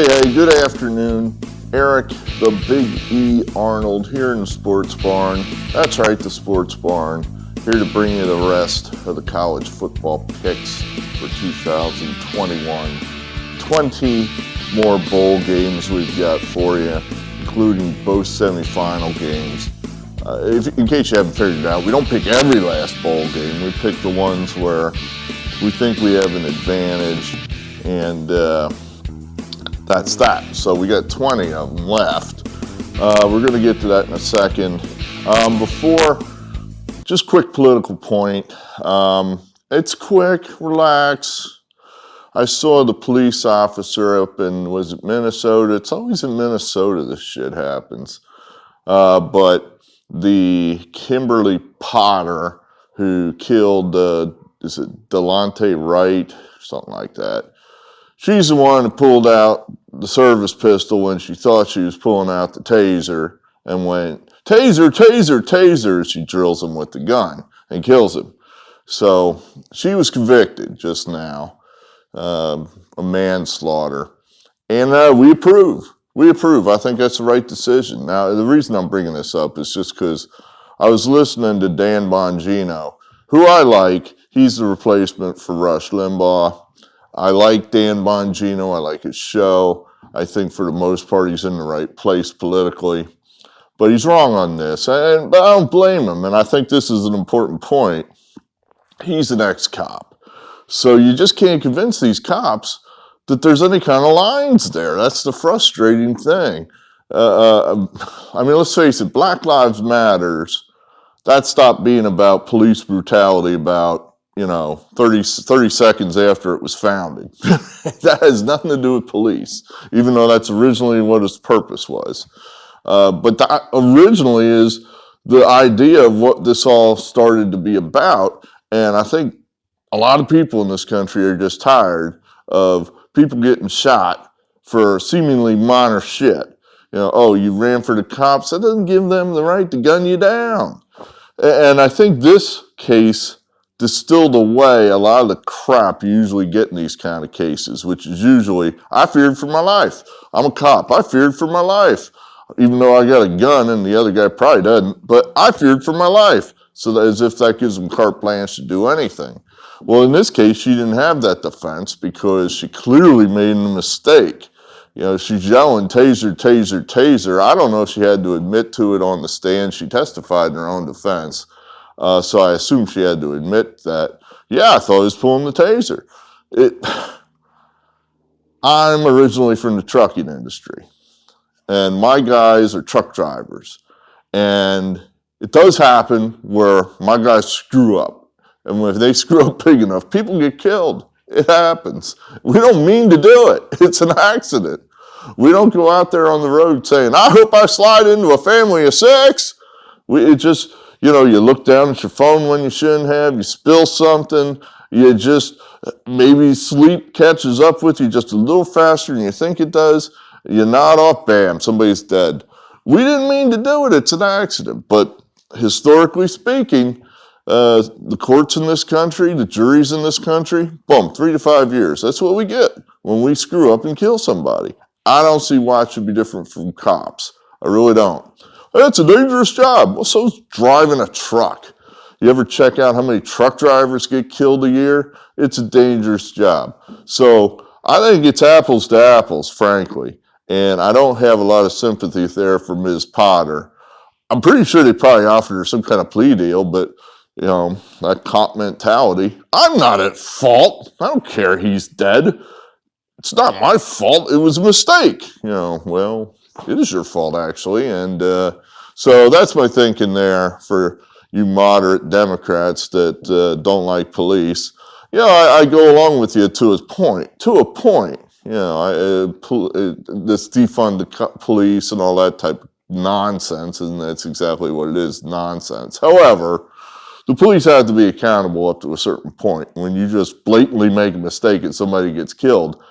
Hey, good afternoon. Eric, the Big E Arnold here in the Sports Barn. That's right, the Sports Barn. Here to bring you the rest of the college football picks for 2021. 20 more bowl games we've got for you, including both semifinal games. In case you haven't figured it out, we don't pick every last bowl game. We pick the ones where we think we have an advantage, and that's that. So we got 20 of them left. We're going to get to that in a second. Before, just quick political point. It's quick, relax. I saw the police officer up in, was it Minnesota? It's always in Minnesota this shit happens. But the Kimberly Potter who killed, is it Delonte Wright? Something like that. She's the one who pulled out the service pistol when she thought she was pulling out the taser and went, taser, taser, taser. She drills him with the gun and kills him. So she was convicted just now, a manslaughter. And we approve. We approve. I think that's the right decision. Now, the reason I'm bringing this up is just because I was listening to Dan Bongino, who I like. He's the replacement for Rush Limbaugh. I like Dan Bongino. I like his show. I think for the most part he's in the right place politically. But he's wrong on this. But I don't blame him. And I think this is an important point. He's an ex-cop. So you just can't convince these cops that there's any kind of lines there. That's the frustrating thing. I mean, let's face it, Black Lives Matters, that stopped being about police brutality about 30 seconds after it was founded. That has nothing to do with police, even though that's originally what its purpose was. But that originally is the idea of what this all started to be about. And I think a lot of people in this country are just tired of people getting shot for seemingly minor shit. You ran for the cops. That doesn't give them the right to gun you down. And I think this case distilled away a lot of the crap you usually get in these kind of cases, which is usually, I feared for my life. I'm a cop. I feared for my life. Even though I got a gun and the other guy probably doesn't, but I feared for my life. So that, as if that gives them carte blanche to do anything. Well, in this case, she didn't have that defense because she clearly made a mistake. She's yelling, taser, taser, taser. I don't know if she had to admit to it on the stand. She testified in her own defense. So I assume she had to admit that, I thought I was pulling the taser. I'm originally from the trucking industry, and my guys are truck drivers. And it does happen where my guys screw up. And if they screw up big enough, people get killed. It happens. We don't mean to do it. It's an accident. We don't go out there on the road saying, I hope I slide into a family of 6. You look down at your phone when you shouldn't have, you spill something, you just, maybe sleep catches up with you just a little faster than you think it does, you nod off, bam, somebody's dead. We didn't mean to do it, it's an accident. But historically speaking, the courts in this country, the juries in this country, boom, 3 to 5 years. That's what we get when we screw up and kill somebody. I don't see why it should be different from cops. I really don't. It's a dangerous job. Well, so's driving a truck. You ever check out how many truck drivers get killed a year? It's a dangerous job. So I think it's apples to apples, frankly. And I don't have a lot of sympathy there for Ms. Potter. I'm pretty sure they probably offered her some kind of plea deal, but, that cop mentality. I'm not at fault. I don't care he's dead. It's not my fault. It was a mistake. Well, it is your fault, actually. And so that's my thinking there for you moderate Democrats that don't like police. I go along with you to a point. This defund the police and all that type of nonsense, and that's exactly what it is, nonsense. However, the police have to be accountable up to a certain point. When you just blatantly make a mistake and somebody gets killed,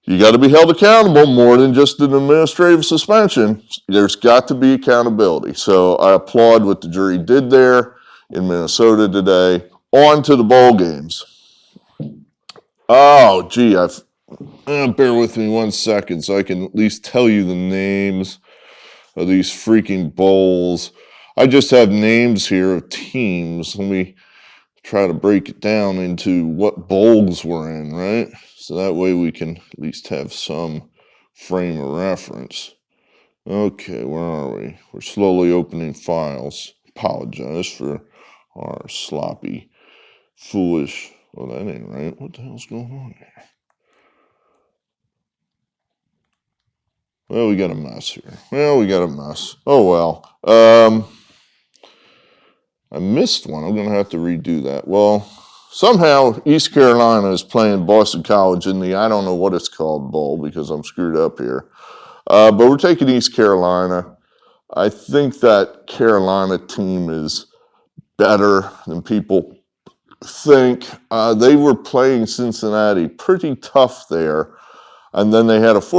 you got to be held accountable more than just an administrative suspension. There's got to be accountability. So I applaud what the jury did there in Minnesota today. On to the bowl games. Oh, gee, Bear with me 1 second so I can at least tell you the names of these freaking bowls. I just have names here of teams. Let me try to break it down into what bowls we're in, right? So that way we can at least have some frame of reference. Okay, where are we? We're slowly opening files. Apologize for our sloppy, foolish. Well, that ain't right. What the hell's going on here? Well, we got a mess here. Oh, well. I missed one. I'm going to have to redo that. Well, somehow East Carolina is playing Boston College in the, I don't know what it's called, bowl, because I'm screwed up here. But we're taking East Carolina. I think that Carolina team is better than people think. They were playing Cincinnati pretty tough there. And then they had at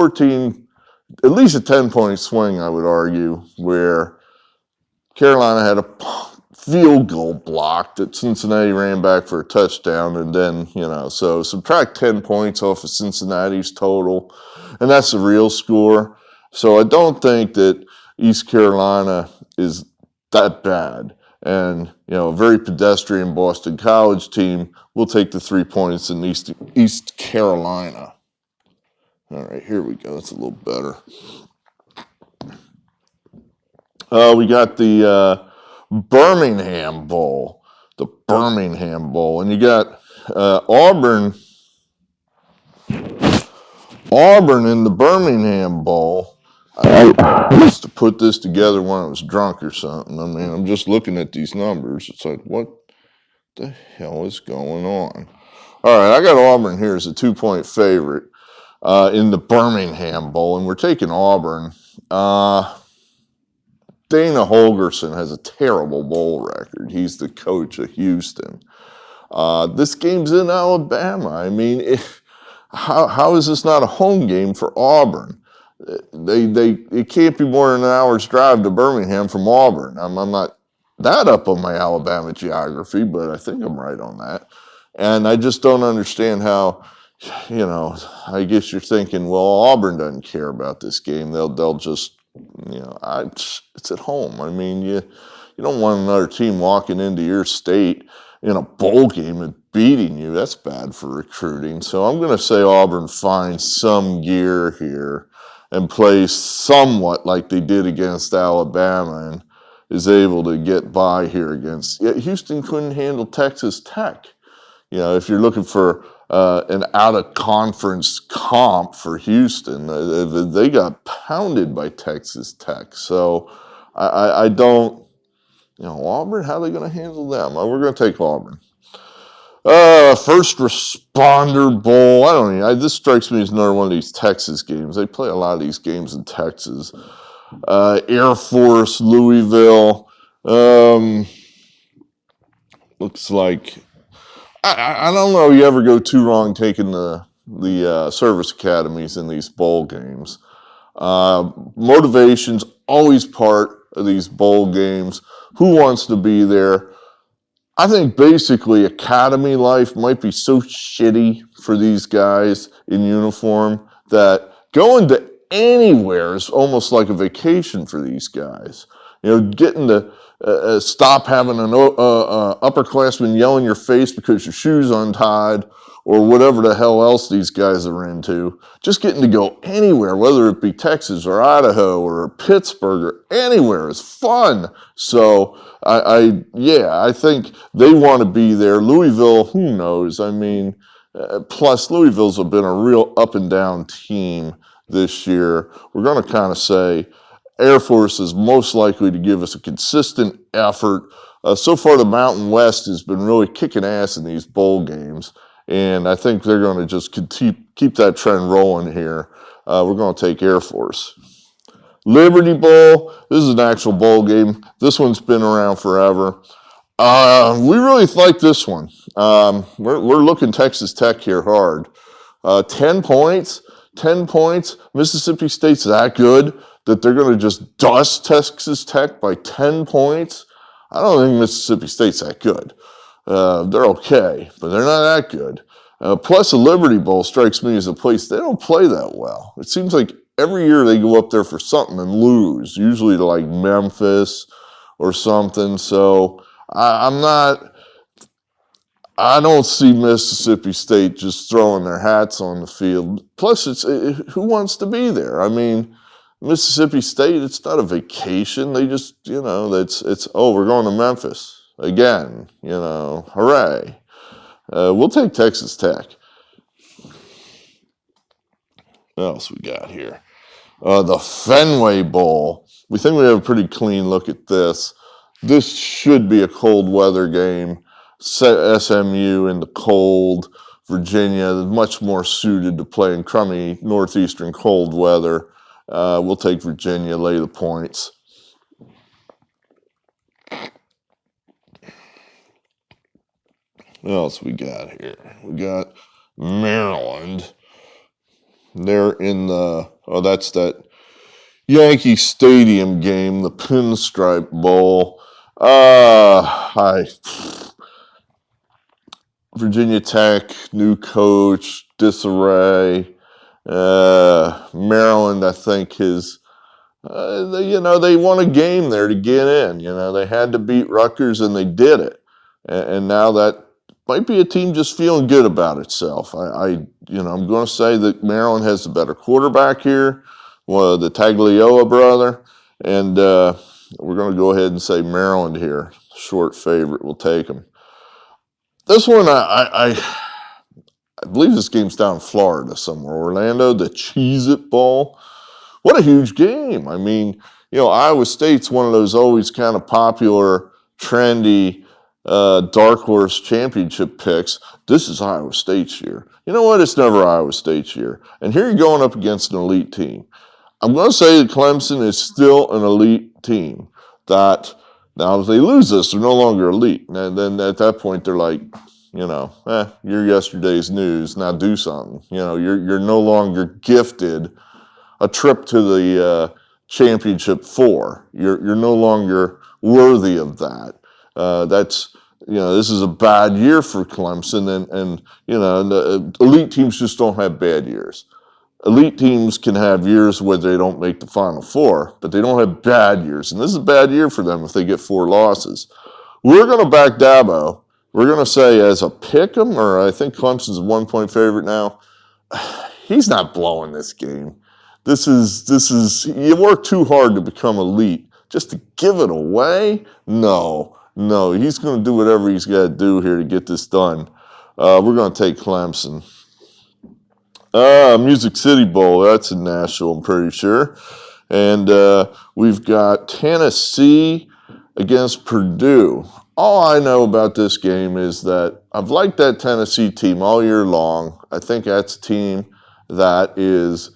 least a 10-point swing, I would argue, where Carolina had a field goal blocked that Cincinnati ran back for a touchdown. And then, so subtract 10 points off of Cincinnati's total, and that's the real score. So I don't think that East Carolina is that bad. And, a very pedestrian Boston College team will take the 3 points in East Carolina. All right, here we go. That's a little better. We got the Birmingham Bowl. The Birmingham Bowl. And you got Auburn in the Birmingham Bowl. I used to put this together when I was drunk or something. I mean, I'm just looking at these numbers. It's like, what the hell is going on? All right, I got Auburn here as a 2-point favorite in the Birmingham Bowl, and we're taking Auburn. Dana Holgorsen has a terrible bowl record. He's the coach of Houston. This game's in Alabama. I mean, how is this not a home game for Auburn? It can't be more than an hour's drive to Birmingham from Auburn. I'm not that up on my Alabama geography, but I think I'm right on that. And I just don't understand how, I guess you're thinking, well, Auburn doesn't care about this game. They'll just, it's at home. I mean, you don't want another team walking into your state in a bowl game and beating you. That's bad for recruiting. So I'm going to say Auburn finds some gear here and plays somewhat like they did against Alabama and is able to get by here against. Houston couldn't handle Texas Tech. If you're looking for an out-of-conference comp for Houston, they got pounded by Texas Tech. So I don't, Auburn, how are they going to handle them? We're going to take Auburn. First Responder Bowl. I don't know. This strikes me as another one of these Texas games. They play a lot of these games in Texas. Air Force, Louisville. Looks like, I don't know you ever go too wrong taking the service academies in these bowl games. Motivation's always part of these bowl games. Who wants to be there? I think basically academy life might be so shitty for these guys in uniform that going to anywhere is almost like a vacation for these guys. Getting to stop having an upperclassman yell in your face because your shoe's untied or whatever the hell else these guys are into. Just getting to go anywhere, whether it be Texas or Idaho or Pittsburgh or anywhere, is fun. So I think they want to be there. Louisville, who knows? I mean, plus Louisville's been a real up and down team this year. We're going to kind of say Air Force is most likely to give us a consistent effort. So far, the Mountain West has been really kicking ass in these bowl games, and I think they're going to just keep that trend rolling here. We're going to take Air Force. Liberty Bowl. This is an actual bowl game. This one's been around forever. We really like this one. We're looking Texas Tech here hard. 10 points. Mississippi State's that good that they're going to just dust Texas Tech by 10 points. I don't think Mississippi State's that good. They're okay, but they're not that good. Plus, the Liberty Bowl strikes me as a place they don't play that well. It seems like every year they go up there for something and lose, usually to like Memphis or something. So I don't see Mississippi State just throwing their hats on the field. Plus, who wants to be there? I mean, Mississippi State, it's not a vacation. They just, we're going to Memphis again, hooray. We'll take Texas Tech. What else we got here? The Fenway Bowl. We think we have a pretty clean look at this. This should be a cold weather game. SMU in the cold. Virginia, much more suited to play in crummy northeastern cold weather. We'll take Virginia, lay the points. What else we got here? We got Maryland. They're in that's that Yankee Stadium game, the Pinstripe Bowl. Virginia Tech, new coach, disarray. Maryland, I think, is, they won a game there to get in. They had to beat Rutgers, and they did it. And now that might be a team just feeling good about itself. I'm going to say that Maryland has the better quarterback here, the Tagliaoa brother, and we're going to go ahead and say Maryland here. Short favorite, we'll take them. This one, I believe this game's down in Florida somewhere. Orlando, the Cheez-It Bowl. What a huge game. I mean, Iowa State's one of those always kind of popular, trendy, dark horse championship picks. This is Iowa State's year. You know what? It's never Iowa State's year. And here you're going up against an elite team. I'm going to say that Clemson is still an elite team. That now if they lose this, they're no longer elite. And then at that point, they're like, you're yesterday's news. Now do something. You're no longer gifted a trip to the championship 4. You're no longer worthy of that. This is a bad year for Clemson, and the elite teams just don't have bad years. Elite teams can have years where they don't make the Final Four, but they don't have bad years, and this is a bad year for them if they get 4 losses. We're going to back Dabo. We're going to say as a pick 'em, or I think Clemson's a 1-point favorite now. He's not blowing this game. This is you work too hard to become elite. Just to give it away? No, he's going to do whatever he's got to do here to get this done. We're going to take Clemson. Music City Bowl, that's in Nashville, I'm pretty sure. And we've got Tennessee against Purdue. All I know about this game is that I've liked that Tennessee team all year long. I think that's a team that is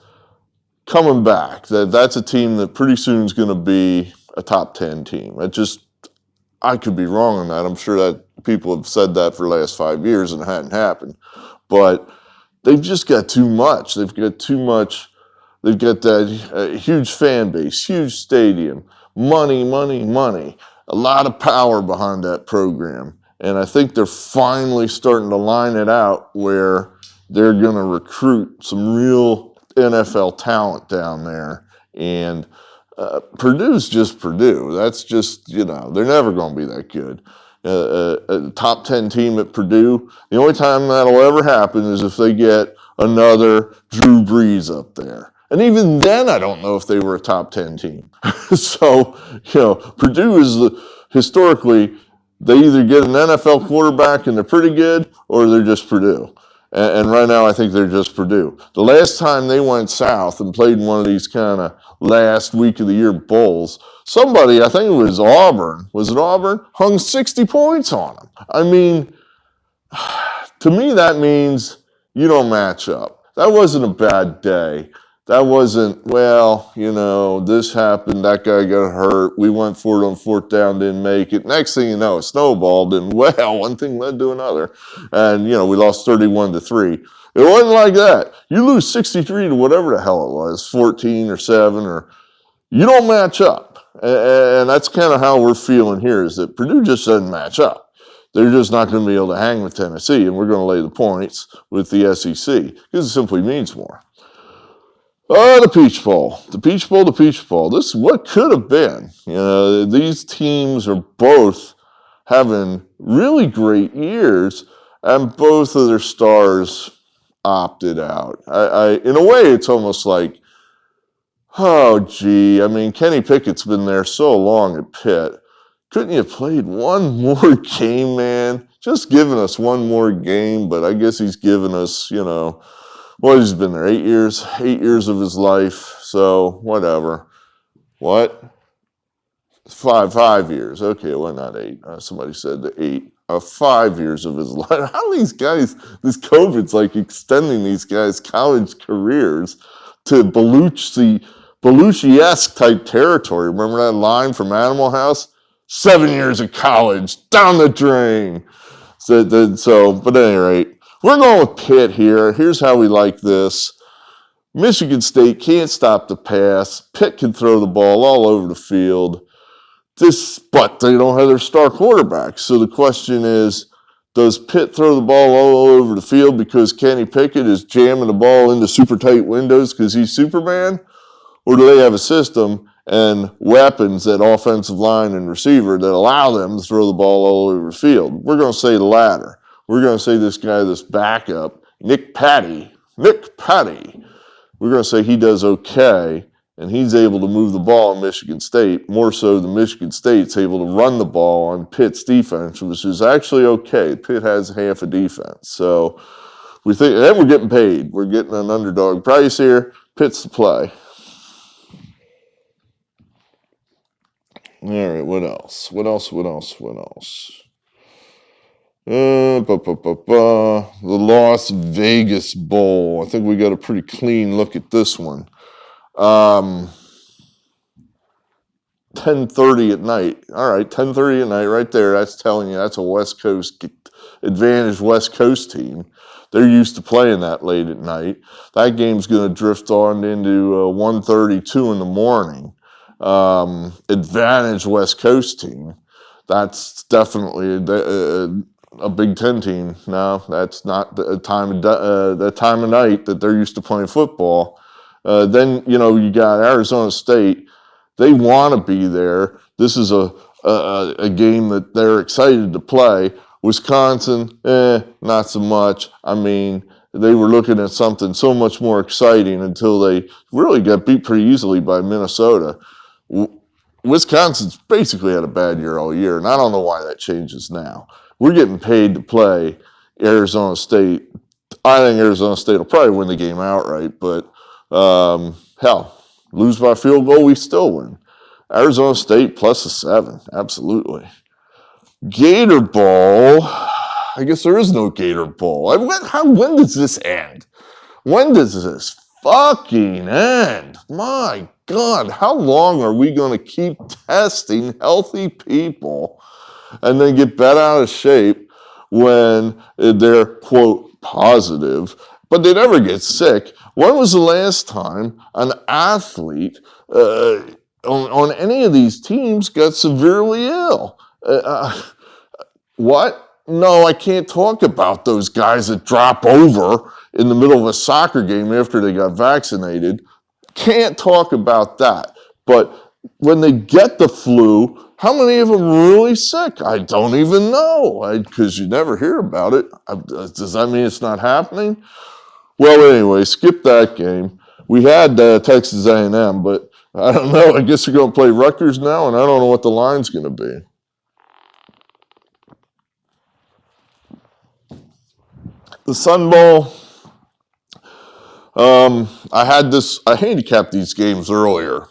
coming back. That's a team that pretty soon is going to be a top 10 team. I could be wrong on that. I'm sure that people have said that for the last 5 years and it hadn't happened. But they've just got too much. They've got too much. They've got that huge fan base, huge stadium, money. A lot of power behind that program. And I think they're finally starting to line it out where they're going to recruit some real NFL talent down there. And Purdue's just Purdue. That's just, they're never going to be that good. A top 10 team at Purdue, the only time that'll ever happen is if they get another Drew Brees up there. And even then, I don't know if they were a top 10 team. So, Purdue is historically, they either get an NFL quarterback and they're pretty good, or they're just Purdue. And right now, I think they're just Purdue. The last time they went south and played in one of these kind of last week of the year bowls, somebody, I think it was Auburn, hung 60 points on them. I mean, to me, that means you don't match up. That wasn't a bad day. That wasn't, this happened, that guy got hurt, we went for it on 4th down, didn't make it. Next thing you know, it snowballed, and one thing led to another. And, we lost 31-3. It wasn't like that. You lose 63 to whatever the hell it was, 14 or 7, or you don't match up. And that's kind of how we're feeling here, is that Purdue just doesn't match up. They're just not going to be able to hang with Tennessee, and we're going to lay the points with the SEC because it simply means more. Oh, the Peach Bowl. The Peach Bowl, the Peach Bowl. This is what could have been. These teams are both having really great years, and both of their stars opted out. In a way, it's almost like, oh, gee. I mean, Kenny Pickett's been there so long at Pitt. Couldn't you have played one more game, man? Just giving us one more game, but I guess he's given us, he's been there 8 years, 8 years of his life, so whatever. What? 5 years. Okay, well, not 8. Somebody said 8. 5 years of his life. How these guys, this COVID's like extending these guys' college careers to Belushi-esque type territory. Remember that line from Animal House? 7 years of college, down the drain. But at any rate, we're going with Pitt here. Here's how we like this. Michigan State can't stop the pass. Pitt can throw the ball all over the field. But they don't have their star quarterback. So the question is, does Pitt throw the ball all over the field because Kenny Pickett is jamming the ball into super tight windows because he's Superman? Or do they have a system and weapons at offensive line and receiver that allow them to throw the ball all over the field? We're going to say the latter. We're going to say this guy, this backup, Nick Patty, we're going to say he does okay, and he's able to move the ball in Michigan State, more so than Michigan State's able to run the ball on Pitt's defense, which is actually okay. Pitt has half a defense. So we think, and we're getting paid. We're getting an underdog price here. Pitt's the play. All right, what else? The Las Vegas Bowl. I think we got a pretty clean look at this one. 10:30 at night. All right, 10:30 at night right there. That's telling you that's a West Coast advantage West Coast team. They're used to playing that late at night. That game's going to drift on into 1:32 in the morning. Advantage West Coast team. That's definitely a Big Ten team. No, that's not the time of night that they're used to playing football. Then you got Arizona State. They want to be there. This is a game that they're excited to play. Wisconsin, not so much. I mean, they were looking at something so much more exciting until they really got beat pretty easily by Minnesota. Wisconsin's basically had a bad year all year, and I don't know why that changes now. We're getting paid to play Arizona State. I think Arizona State will probably win the game outright, but lose by field goal, we still win. Arizona State plus a 7, absolutely. Gator Bowl. I guess there is no Gator Bowl. When does this end? When does this fucking end? My God, how long are we going to keep testing healthy people and then get bent out of shape when they're, quote, positive, but they never get sick? When was the last time an athlete on any of these teams got severely ill? What? No, I can't talk about those guys that drop over in the middle of a soccer game after they got vaccinated. Can't talk about that. But when they get the flu, how many of them are really sick? I don't even know, because you never hear about it. Does that mean it's not happening? Well, anyway, skip that game. We had Texas A&M, but I don't know. I guess they're going to play Rutgers now, and I don't know what the line's going to be. The Sun Bowl, I handicapped these games earlier,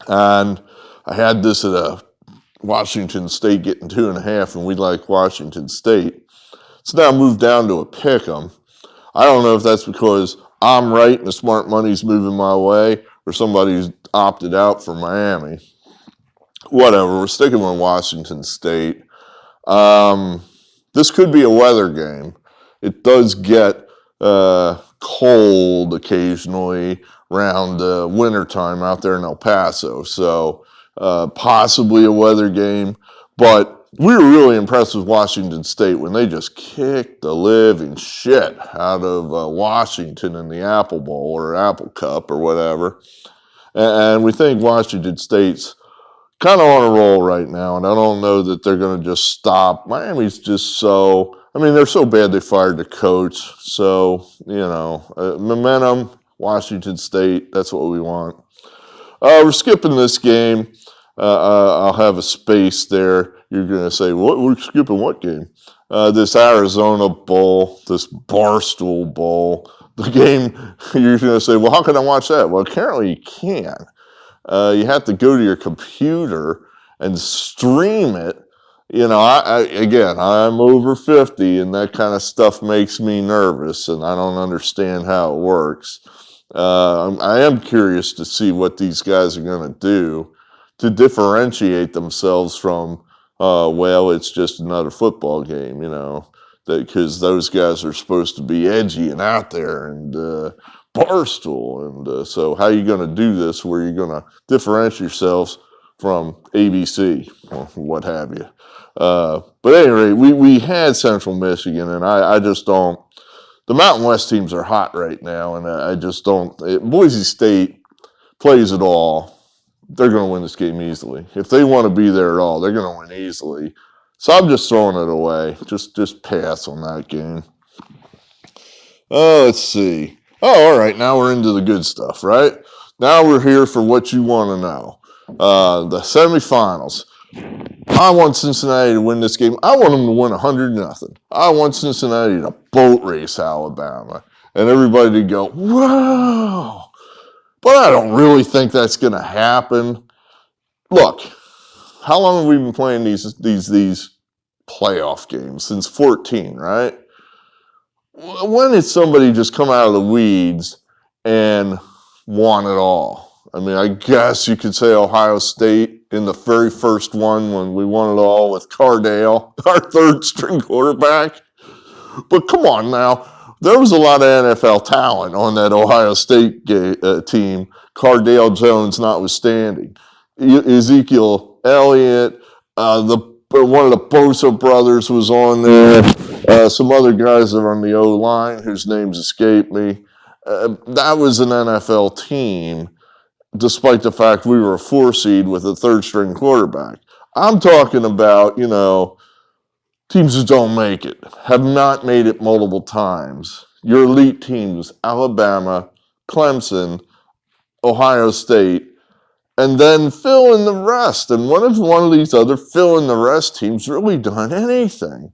and I had this at Washington State getting 2.5, and we like Washington State. It's now moved down to a pick 'em. I don't know if that's because I'm right and the smart money's moving my way, or somebody's opted out for Miami. Whatever, we're sticking with Washington State. This could be a weather game. It does get cold occasionally around wintertime out there in El Paso. So possibly a weather game. But we were really impressed with Washington State when they just kicked the living shit out of Washington in the Apple Bowl or Apple Cup or whatever. And we think Washington State's kind of on a roll right now, and I don't know that they're going to just stop. Miami's just they're so bad they fired the coach. So, momentum, Washington State, that's what we want. We're skipping this game. I'll have a space there. You're going to say, what? We're skipping what game? This Arizona Bowl, this Barstool Bowl. The game, you're going to say, well, how can I watch that? Well, apparently you can. You have to go to your computer and stream it. I'm over 50, and that kind of stuff makes me nervous, and I don't understand how it works. I am curious to see what these guys are going to do to differentiate themselves from, it's just another football game, because those guys are supposed to be edgy and out there and Barstool. And so how are you going to do this where you're going to differentiate yourselves from ABC or what have you? But anyway, we had Central Michigan, and I just don't. The Mountain West teams are hot right now, and I just don't. Boise State plays it all. They're going to win this game easily. If they want to be there at all, they're going to win easily. So I'm just throwing it away. Just pass on that game. Let's see. Oh, all right. Now we're into the good stuff, right? Now we're here for what you want to know. The semifinals. I want Cincinnati to win this game. I want them to win 100-0. I want Cincinnati to boat race Alabama. And everybody to go, whoa. But I don't really think that's going to happen. Look, how long have we been playing these playoff games? Since 14, right? When did somebody just come out of the weeds and won it all? I mean, I guess you could say Ohio State in the very first one when we won it all with Cardale, our third-string quarterback. But come on now. There was a lot of NFL talent on that Ohio State team, Cardale Jones notwithstanding. Ezekiel Elliott, one of the Bosa brothers was on there. Some other guys that are on the O-line whose names escape me. That was an NFL team, despite the fact we were a 4 seed with a third-string quarterback. I'm talking about, teams that don't make it, have not made it multiple times. Your elite teams, Alabama, Clemson, Ohio State, and then fill in the rest. And what if one of these other fill in the rest teams really done anything?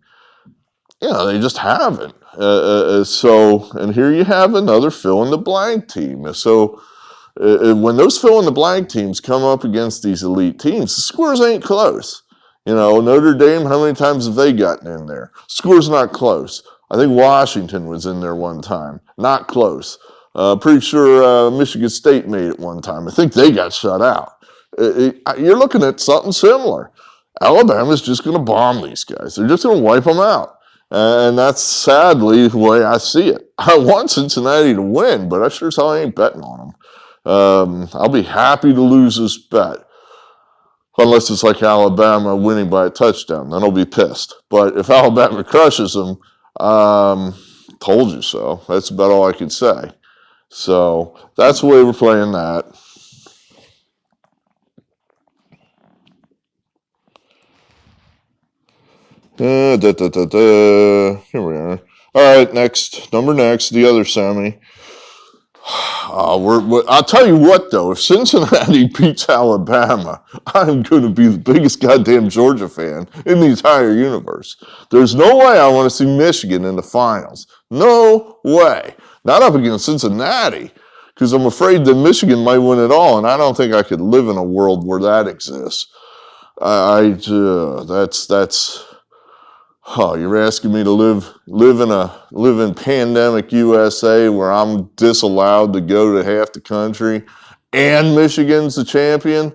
They just haven't. And here you have another fill in the blank team. So when those fill in the blank teams come up against these elite teams, the scores ain't close. Notre Dame, how many times have they gotten in there? Score's not close. I think Washington was in there one time. Not close. Pretty sure Michigan State made it one time. I think they got shut out. You're looking at something similar. Alabama's just going to bomb these guys. They're just going to wipe them out. And that's sadly the way I see it. I want Cincinnati to win, but I sure as hell ain't betting on them. I'll be happy to lose this bet. Unless it's like Alabama winning by a touchdown. Then I'll be pissed. But if Alabama crushes them, told you so. That's about all I can say. So that's the way we're playing that. Here we are. All right, next. The other semi. I'll tell you what, though. If Cincinnati beats Alabama, I'm going to be the biggest goddamn Georgia fan in the entire universe. There's no way I want to see Michigan in the finals. No way. Not up against Cincinnati, because I'm afraid that Michigan might win it all, and I don't think I could live in a world where that exists. You're asking me to live in pandemic USA where I'm disallowed to go to half the country and Michigan's the champion?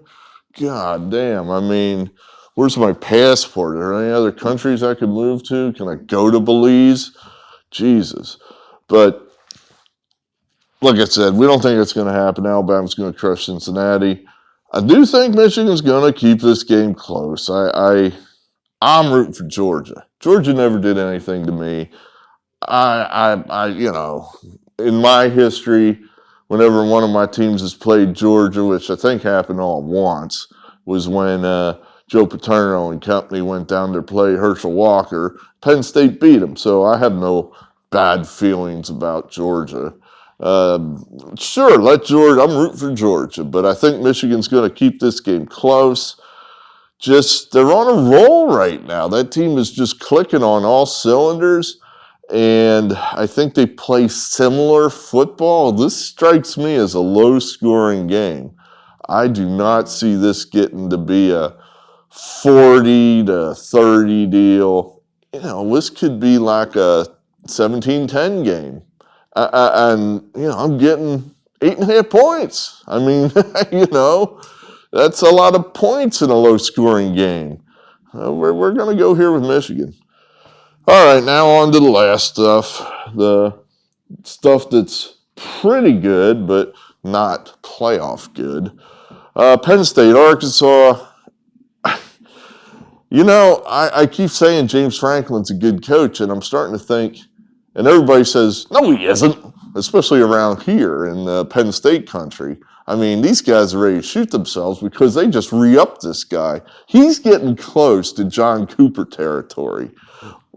God damn. I mean, where's my passport? Are there any other countries I could move to? Can I go to Belize? Jesus. But like I said, we don't think it's going to happen. Alabama's going to crush Cincinnati. I do think Michigan's going to keep this game close. I'm rooting for Georgia. Georgia never did anything to me. In my history, whenever one of my teams has played Georgia, which I think happened all at once, was when Joe Paterno and company went down to play Herschel Walker. Penn State beat them, so I have no bad feelings about Georgia. Sure, I'm rooting for Georgia, but I think Michigan's going to keep this game close. They're on a roll right now. That team is just clicking on all cylinders, and I think they play similar football. This strikes me as a low-scoring game. I do not see this getting to be a 40-30 deal. This could be like a 17-10 game. I'm getting 8.5 points. I mean, that's a lot of points in a low-scoring game. We're going to go here with Michigan. All right, now on to the last stuff. The stuff that's pretty good, but not playoff good. Penn State, Arkansas. I keep saying James Franklin's a good coach, and I'm starting to think, and everybody says, no, he isn't, especially around here in Penn State country. I mean, these guys are ready to shoot themselves because they just re-upped this guy. He's getting close to John Cooper territory.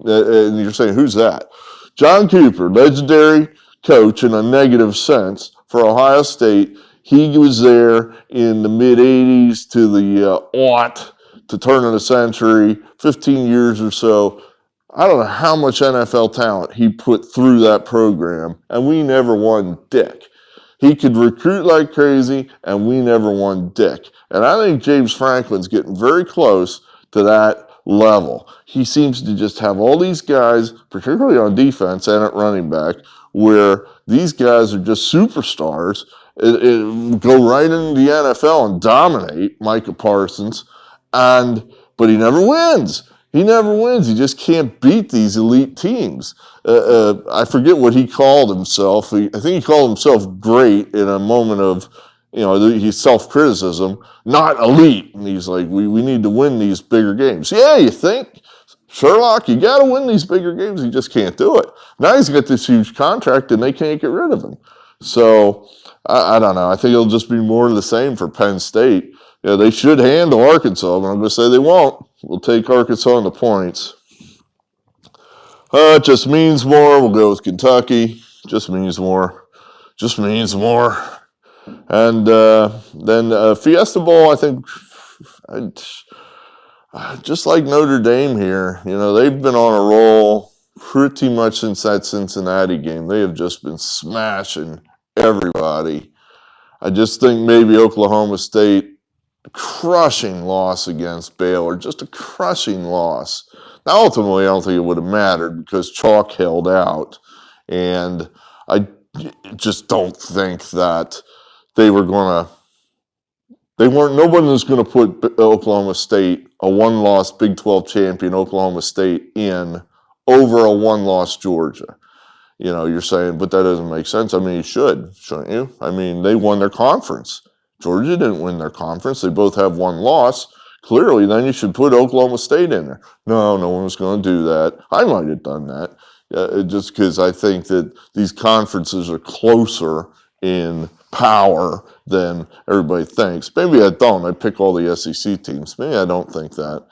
And you're saying, who's that? John Cooper, legendary coach in a negative sense for Ohio State. He was there in the mid-'80s to the aught to turn of the century, 15 years or so. I don't know how much NFL talent he put through that program, and we never won dick. He could recruit like crazy, and we never won dick. And I think James Franklin's getting very close to that level. He seems to just have all these guys, particularly on defense and at running back, where these guys are just superstars, go right into the NFL and dominate Micah Parsons, but he never wins. He never wins. He just can't beat these elite teams. I forget what he called himself. I think he called himself great in a moment of, he's self-criticism, not elite. And he's like, we need to win these bigger games. Yeah, you think? Sherlock, you got to win these bigger games. He just can't do it. Now he's got this huge contract and they can't get rid of him. So, I don't know. I think it'll just be more of the same for Penn State. They should handle Arkansas, but I'm going to say they won't. We'll take Arkansas on the points. It just means more. We'll go with Kentucky. Just means more. Just means more. And then Fiesta Bowl, I think, just like Notre Dame here, they've been on a roll pretty much since that Cincinnati game. They have just been smashing everybody. I just think maybe Oklahoma State, crushing loss against Baylor, just a crushing loss. Now, ultimately, I don't think it would have mattered because chalk held out, and I just don't think that no one was going to put Oklahoma State, a one-loss Big 12 champion Oklahoma State, in over a one-loss Georgia. You're saying, but that doesn't make sense. I mean, you shouldn't you? I mean, they won their conference. Georgia didn't win their conference. They both have one loss. Clearly, then you should put Oklahoma State in there. No one was going to do that. I might have done that just because I think that these conferences are closer in power than everybody thinks. Maybe I don't. I pick all the SEC teams. Maybe I don't think that.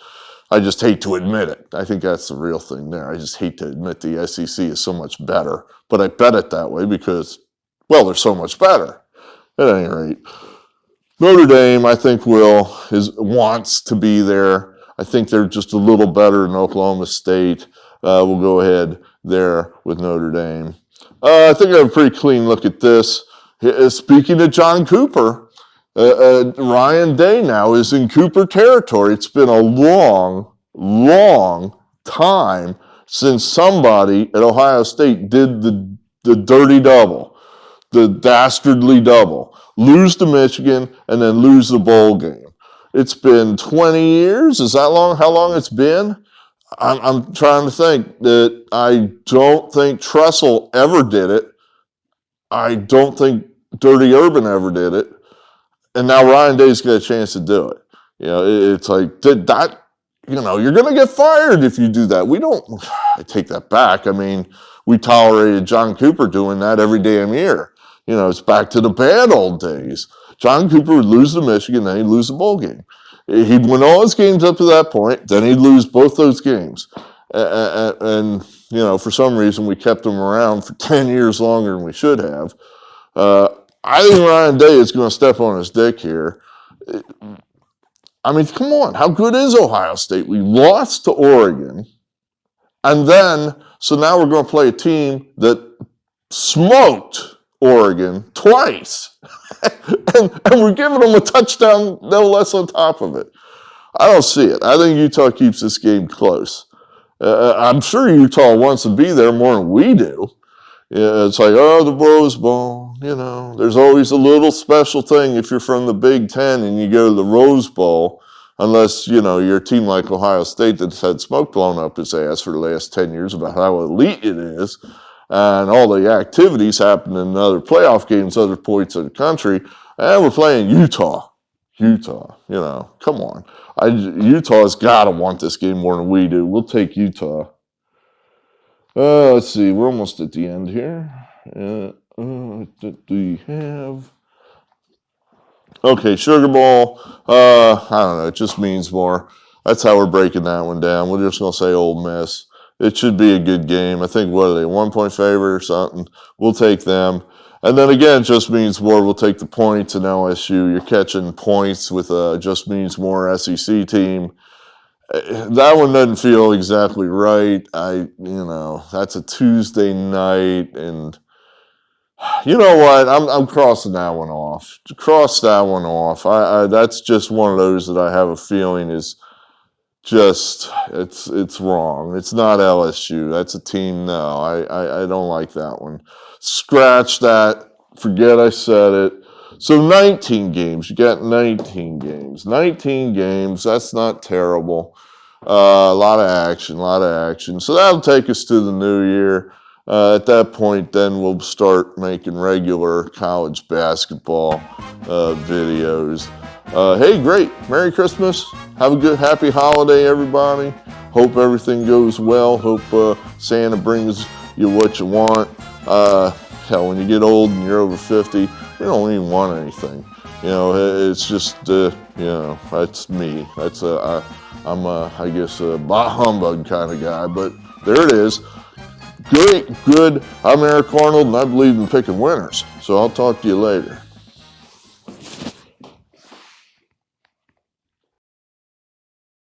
I just hate to admit it. I think that's the real thing there. I just hate to admit the SEC is so much better. But I bet it that way because, they're so much better. At any rate, Notre Dame, I think, wants to be there. I think they're just a little better than Oklahoma State. We'll go ahead there with Notre Dame. I think I have a pretty clean look at this. Speaking of John Cooper, Ryan Day now is in Cooper territory. It's been a long, long time since somebody at Ohio State did the dirty double, the dastardly double. Lose to Michigan and then lose the bowl game. It's been 20 years. Is that long? How long it's been? I'm trying to think. That I don't think Tressel ever did it. I don't think Dirty Urban ever did it. And now Ryan Day's got a chance to do it. It's like, you're going to get fired if you do that. I take that back. I mean, we tolerated John Cooper doing that every damn year. It's back to the bad old days. John Cooper would lose to Michigan, then he'd lose the bowl game. He'd win all his games up to that point, then he'd lose both those games. And for some reason, we kept him around for 10 years longer than we should have. I think Ryan Day is going to step on his dick here. I mean, come on. How good is Ohio State? We lost to Oregon. And then, so now we're going to play a team that smoked Oregon twice. and we're giving them a touchdown, no less on top of it. I don't see it. I think Utah keeps this game close. I'm sure Utah wants to be there more than we do. It's like, the Rose Bowl, there's always a little special thing if you're from the Big Ten and you go to the Rose Bowl, unless, you're a team like Ohio State that's had smoke blown up its ass for the last 10 years about how elite it is, and all the activities happen in other playoff games, other points of the country, and we're playing Utah. Come on. Utah's got to want this game more than we do. We'll take Utah. Let's see. We're almost at the end here. What do we have? Okay, Sugar Bowl. I don't know. It just means more. That's how we're breaking that one down. We're just going to say Ole Miss. It should be a good game. I think, what are they, 1-point favorite or something? We'll take them. And then again, just means more. We'll take the points in LSU. You're catching points with a just means more SEC team. That one doesn't feel exactly right. That's a Tuesday night, and you know what? I'm crossing that one off. Cross that one off. That's just one of those that I have a feeling is just it's wrong. It's not LSU. That's a team. No, I don't like that one. Scratch that. Forget I said it. So 19 games. You got 19 games. 19 games. That's not terrible. A lot of action. So that'll take us to the new year. At that point, then we'll start making regular college basketball videos. Hey, great. Merry Christmas. Have a good, happy holiday, everybody. Hope everything goes well. Hope Santa brings you what you want. Hell, when you get old and you're over 50, you don't even want anything. It's just, that's me. I'm I guess, a bah humbug kind of guy, but there it is. Good. I'm Eric Arnold, and I believe in picking winners. So I'll talk to you later.